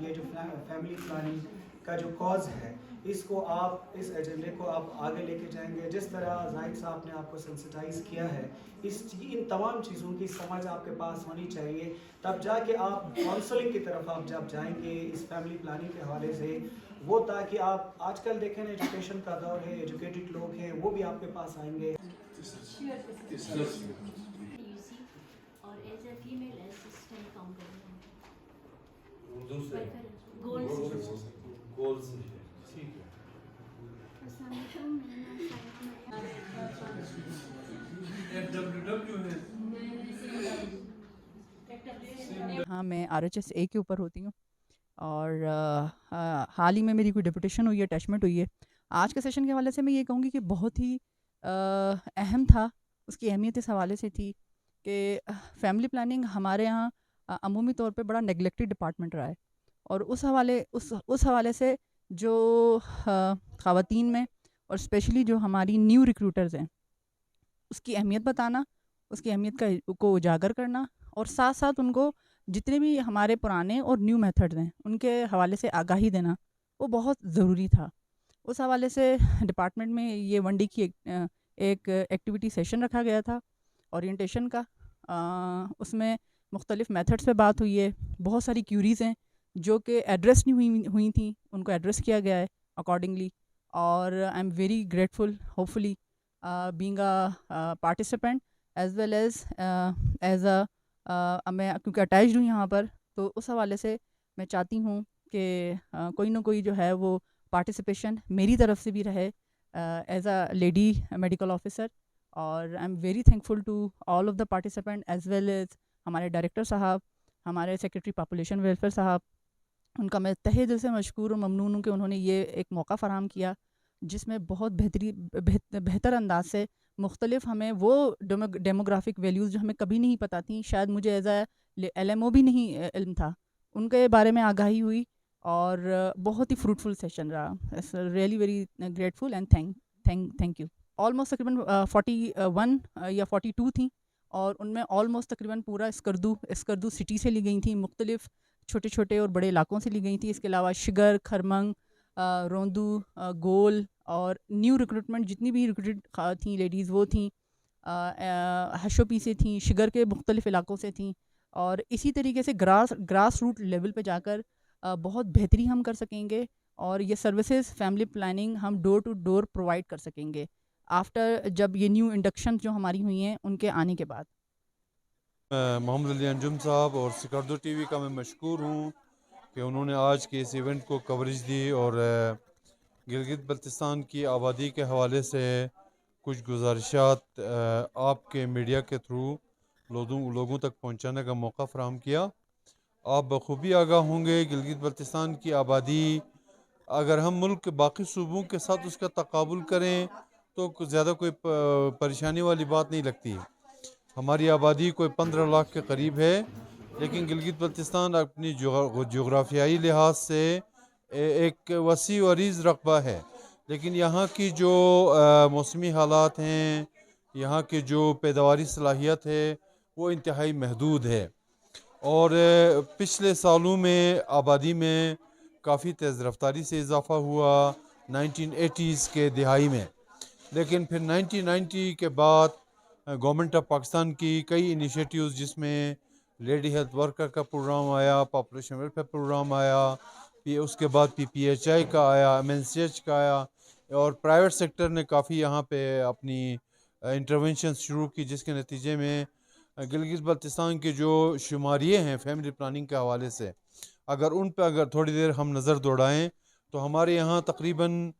یہ جو family planning کا جو کاز ہے اس کو آپ اس ایجنڈے کو آپ آگے لے کے جائیں گے. جس طرح زاہد صاحب نے آپ کو سینسٹائز کیا ہے, ان تمام چیزوں کی سمجھ آپ کے پاس ہونی چاہیے, تب جا کے آپ کاؤنسلنگ کی طرف آپ جب جائیں گے اس فیملی پلاننگ کے حوالے سے, وہ تاکہ آپ آج کل دیکھیں ایجوکیشن کا دور ہے, ایجوکیٹڈ لوگ ہیں وہ بھی آپ کے پاس آئیں گے. اور ایز اے فیمیل اسسٹنٹ کام کر رہی ہوں اردو سے گولز ٹھیک ہے. السلام علیکم, میرا نام ہاں میں RHS A کے اوپر ہوتی ہوں, اور حال ہی میں میری کوئی ڈپوٹیشن ہوئی ہے, اٹیچمنٹ ہوئی ہے. آج کے سیشن کے حوالے سے میں یہ کہوں گی کہ بہت ہی اہم تھا. اس کی اہمیت اس حوالے سے تھی کہ فیملی پلاننگ ہمارے یہاں عمومی طور پہ بڑا نیگلیکٹڈ ڈپارٹمنٹ رہا ہے, اور اس حوالے سے جو خواتین میں اور اسپیشلی جو ہماری نیو ریکروٹرز ہیں اس کی اہمیت بتانا, اس کی اہمیت کو اجاگر کرنا, اور ساتھ ساتھ ان کو جتنے بھی ہمارے پرانے اور نیو میتھڈز ہیں ان کے حوالے سے آگاہی دینا وہ بہت ضروری تھا. اس حوالے سے ڈپارٹمنٹ میں یہ 1 ڈے کی ایک ایکٹیویٹی سیشن رکھا گیا تھا اورینٹیشن کا. اس میں مختلف میتھڈز پہ بات ہوئی ہے. بہت ساری کیوریز ہیں جو کہ ایڈریس نہیں ہوئی تھیں, ان کو ایڈریس کیا گیا ہے اکارڈنگلی, اور I am very grateful hopefully being a participant as well as میں کیونکہ اٹیچڈ ہوں یہاں پر, تو اس حوالے سے میں چاہتی ہوں کہ کوئی نہ کوئی جو ہے وہ پارٹیسپیشن میری طرف سے بھی رہے as a lady medical officer. اور I am very thankful to all of the participant as well as ہمارے ڈائریکٹر صاحب, ہمارے سیکریٹری پاپولیشن ویلفیئر صاحب. ان کا میں تہہ دل سے مشکور اور ممنون ہوں کہ انہوں نے یہ ایک موقع فراہم کیا جس میں بہت بہتر انداز سے مختلف ہمیں وہ ڈیموگرافک ویلیوز جو ہمیں کبھی نہیں پتہ تھیں, شاید مجھے ایز اے LMO بھی نہیں علم تھا, ان کے بارے میں آگاہی ہوئی, اور بہت ہی فروٹفل سیشن رہا. Really very grateful and thank you. Almost تقریباً 41 یا 42 تھیں, اور ان میں آلموسٹ تقریباً پورا اسکردو سٹی سے لی گئی تھیں, مختلف چھوٹے چھوٹے اور بڑے علاقوں سے لی گئی تھیں. اس کے علاوہ شگر, کھرمنگ, روندو, گول اور نیو ریکروٹمنٹ جتنی بھی ریکروٹڈ تھیں لیڈیز وہ تھیں, HOP سے تھیں, شگر کے مختلف علاقوں سے تھیں. اور اسی طریقے سے گراس روٹ لیول پہ جا کر بہت بہتری ہم کر سکیں گے, اور یہ سروسز فیملی پلاننگ ہم ڈور ٹو ڈور پرووائڈ کر سکیں گے آفٹر جب یہ نیو انڈکشن جو ہماری ہوئی ہیں ان کے آنے کے بعد. محمد علی انجم صاحب اور سکردو ٹی وی کا میں مشکور ہوں کہ انہوں نے آج کے اس ایونٹ کو کوریج دی, اور گلگت بلتستان کی آبادی کے حوالے سے کچھ گزارشات آپ کے میڈیا کے تھرو لوگوں تک پہنچانے کا موقع فراہم کیا. آپ بخوبی آگاہ ہوں گے گلگت بلتستان کی آبادی اگر ہم ملک کے باقی صوبوں کے ساتھ اس کا تقابل کریں تو زیادہ کوئی پریشانی والی بات نہیں لگتی. ہماری آبادی کوئی 15 لاکھ کے قریب ہے, لیکن گلگت بلتستان اپنی جغرافیائی لحاظ سے ایک وسیع و عریض رقبہ ہے, لیکن یہاں کی جو موسمی حالات ہیں, یہاں کی جو پیداواری صلاحیت ہے وہ انتہائی محدود ہے. اور پچھلے سالوں میں آبادی میں کافی تیز رفتاری سے اضافہ ہوا 1980s کے دہائی میں, لیکن پھر 1990 کے بعد گورنمنٹ آف پاکستان کی کئی انیشیٹیوز جس میں لیڈی ہیلتھ ورکر کا پروگرام آیا, پاپولیشن ویلفیئر پروگرام آیا, اس کے بعد PPHI کا آیا, MNCH کا آیا, اور پرائیویٹ سیکٹر نے کافی یہاں پہ اپنی انٹرونشن شروع کی, جس کے نتیجے میں گلگت بلتستان کے جو شماریے ہیں فیملی پلاننگ کے حوالے سے اگر تھوڑی دیر ہم نظر دوڑائیں تو ہمارے یہاں تقریباً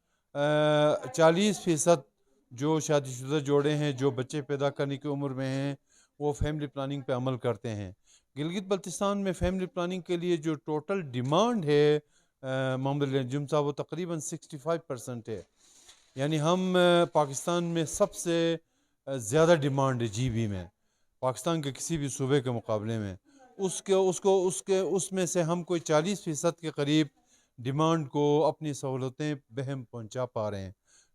40% جو شادی شدہ جوڑے ہیں جو بچے پیدا کرنے کی عمر میں ہیں وہ فیملی پلاننگ پہ عمل کرتے ہیں. گلگت بلتستان میں فیملی پلاننگ کے لیے جو ٹوٹل ڈیمانڈ ہے محمد علی انجم صاحب وہ تقریباً 65% ہے, یعنی ہم پاکستان میں سب سے زیادہ ڈیمانڈ ہے GB میں پاکستان کے کسی بھی صوبے کے مقابلے میں. اس میں سے ہم کوئی 40% کے قریب ڈیمانڈ کو اپنی سہولتیں بہم پہنچا پا رہے ہیں.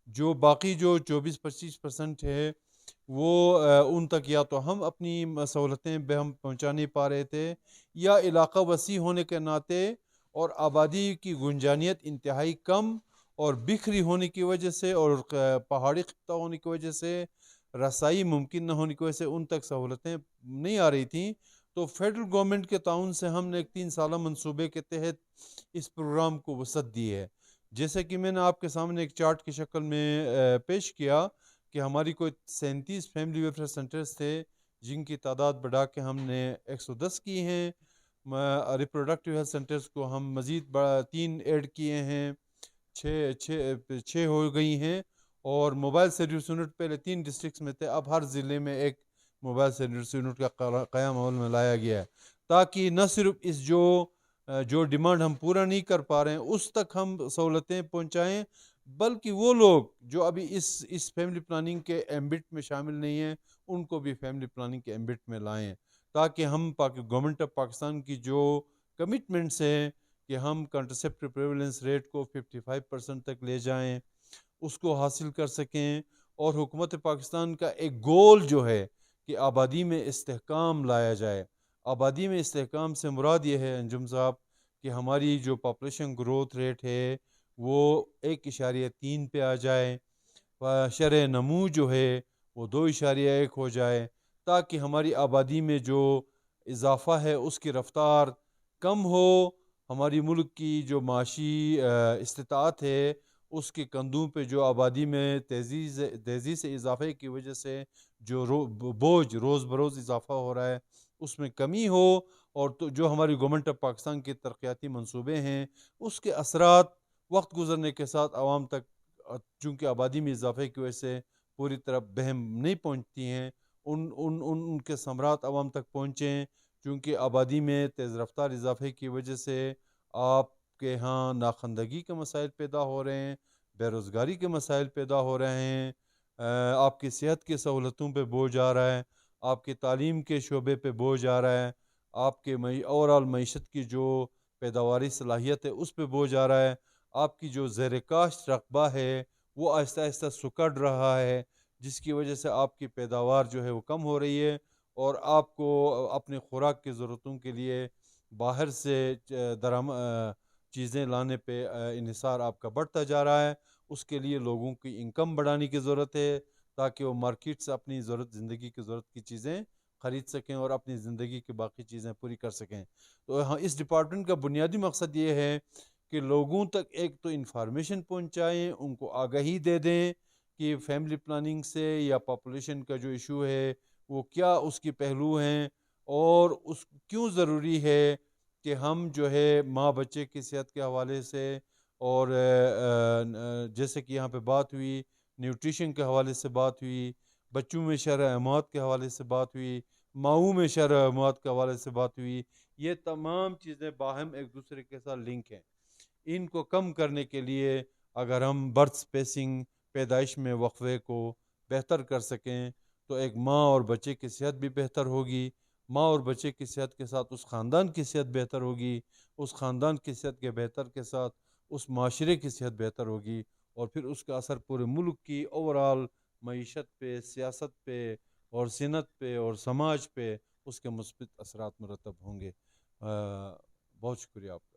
جو باقی جو 24-25% ہے وہ ان تک یا تو ہم اپنی سہولتیں بہم پہنچا نہیں پا رہے تھے, یا علاقہ وسیع ہونے کے ناطے اور آبادی کی گنجانیت انتہائی کم اور بکھری ہونے کی وجہ سے اور پہاڑی خطہ ہونے کی وجہ سے رسائی ممکن نہ ہونے کی وجہ سے ان تک سہولتیں نہیں آ رہی تھیں. تو فیڈرل گورنمنٹ کے تعاون سے ہم نے ایک 3 سالہ منصوبے کے تحت اس پروگرام کو وسعت دی ہے. جیسے کہ میں نے آپ کے سامنے ایک چارٹ کی شکل میں پیش کیا کہ ہماری کوئی 37 فیملی ویلفیئر سینٹرز تھے جن کی تعداد بڑھا کے ہم نے 110 کی ہیں. ریپروڈکٹیو ہیلتھ سینٹرز کو ہم مزید 3 ایڈ کیے ہیں, 6 ہو گئی ہیں. اور موبائل سروس یونٹ پہلے 3 ڈسٹرکٹس میں تھے, اب ہر ضلع میں ایک موبائل سروس یونٹ کا قیام عمل میں لایا گیا ہے, تاکہ نہ صرف اس جو ڈیمانڈ ہم پورا نہیں کر پا رہے ہیں اس تک ہم سہولتیں پہنچائیں, بلکہ وہ لوگ جو ابھی اس فیملی پلاننگ کے ایمبٹ میں شامل نہیں ہیں ان کو بھی فیملی پلاننگ کے ایمبٹ میں لائیں, تاکہ ہم گورنمنٹ آف پاکستان کی جو کمٹمنٹس ہیں کہ ہم کنٹرسیپٹیو پریویلنس ریٹ کو 55% تک لے جائیں, اس کو حاصل کر سکیں. اور حکومت پاکستان کا ایک گول جو ہے کہ آبادی میں استحکام لایا جائے. آبادی میں استحکام سے مراد یہ ہے انجم صاحب کہ ہماری جو پاپولیشن گروتھ ریٹ ہے وہ 1.3 پہ آ جائے, شرح نمو جو ہے وہ 2.1 ہو جائے, تاکہ ہماری آبادی میں جو اضافہ ہے اس کی رفتار کم ہو. ہماری ملک کی جو معاشی استطاعت ہے اس کے کندھوں پہ جو آبادی میں تیزی سے اضافے کی وجہ سے جو بوجھ روز بروز اضافہ ہو رہا ہے اس میں کمی ہو, اور تو جو ہماری گورنمنٹ آف پاکستان کے ترقیاتی منصوبے ہیں اس کے اثرات وقت گزرنے کے ساتھ عوام تک, چونکہ آبادی میں اضافے کی وجہ سے پوری طرح بہم نہیں پہنچتی ہیں, ان کے ثمرات عوام تک پہنچیں. چونکہ آبادی میں تیز رفتار اضافے کی وجہ سے آپ کے ہاں ناخواندگی کے مسائل پیدا ہو رہے ہیں, بے روزگاری کے مسائل پیدا ہو رہے ہیں, آپ کی صحت کی سہولتوں پہ بوجھ آ رہا ہے, آپ کی تعلیم کے شعبے پہ بوجھ آ رہا ہے, آپ کے اوورآل معیشت کی جو پیداواری صلاحیت ہے اس پہ بوجھ آ رہا ہے, آپ کی جو زیر کاشت رقبہ ہے وہ آہستہ آہستہ سکڑ رہا ہے, جس کی وجہ سے آپ کی پیداوار جو ہے وہ کم ہو رہی ہے, اور آپ کو اپنے خوراک کی ضرورتوں کے لیے باہر سے چیزیں لانے پہ انحصار آپ کا بڑھتا جا رہا ہے. اس کے لیے لوگوں کی انکم بڑھانے کی ضرورت ہے تاکہ وہ مارکیٹ سے اپنی زندگی کی ضرورت کی چیزیں خرید سکیں اور اپنی زندگی کی باقی چیزیں پوری کر سکیں. تو ہاں اس ڈپارٹمنٹ کا بنیادی مقصد یہ ہے کہ لوگوں تک ایک تو انفارمیشن پہنچائیں, ان کو آگاہی دے دیں کہ فیملی پلاننگ سے یا پاپولیشن کا جو ایشو ہے وہ کیا اس کی پہلو ہیں, اور اس کیوں ضروری ہے کہ ہم جو ہے ماں بچے کی صحت کے حوالے سے, اور جیسے کہ یہاں پہ بات ہوئی نیوٹریشن کے حوالے سے بات ہوئی, بچوں میں شرح اموات کے حوالے سے بات ہوئی, ماؤں میں شرح اموات کے حوالے سے بات ہوئی, یہ تمام چیزیں باہم ایک دوسرے کے ساتھ لنک ہیں. ان کو کم کرنے کے لیے اگر ہم برتھ سپیسنگ پیدائش میں وقفے کو بہتر کر سکیں تو ایک ماں اور بچے کی صحت بھی بہتر ہوگی, ماں اور بچے کی صحت کے ساتھ اس خاندان کی صحت بہتر ہوگی, اس خاندان کی صحت کے بہتر کے ساتھ اس معاشرے کی صحت بہتر ہوگی, اور پھر اس کا اثر پورے ملک کی اوورآل معیشت پہ, سیاست پہ اور صنعت پہ اور سماج پہ اس کے مثبت اثرات مرتب ہوں گے. بہت شکریہ آپ کا.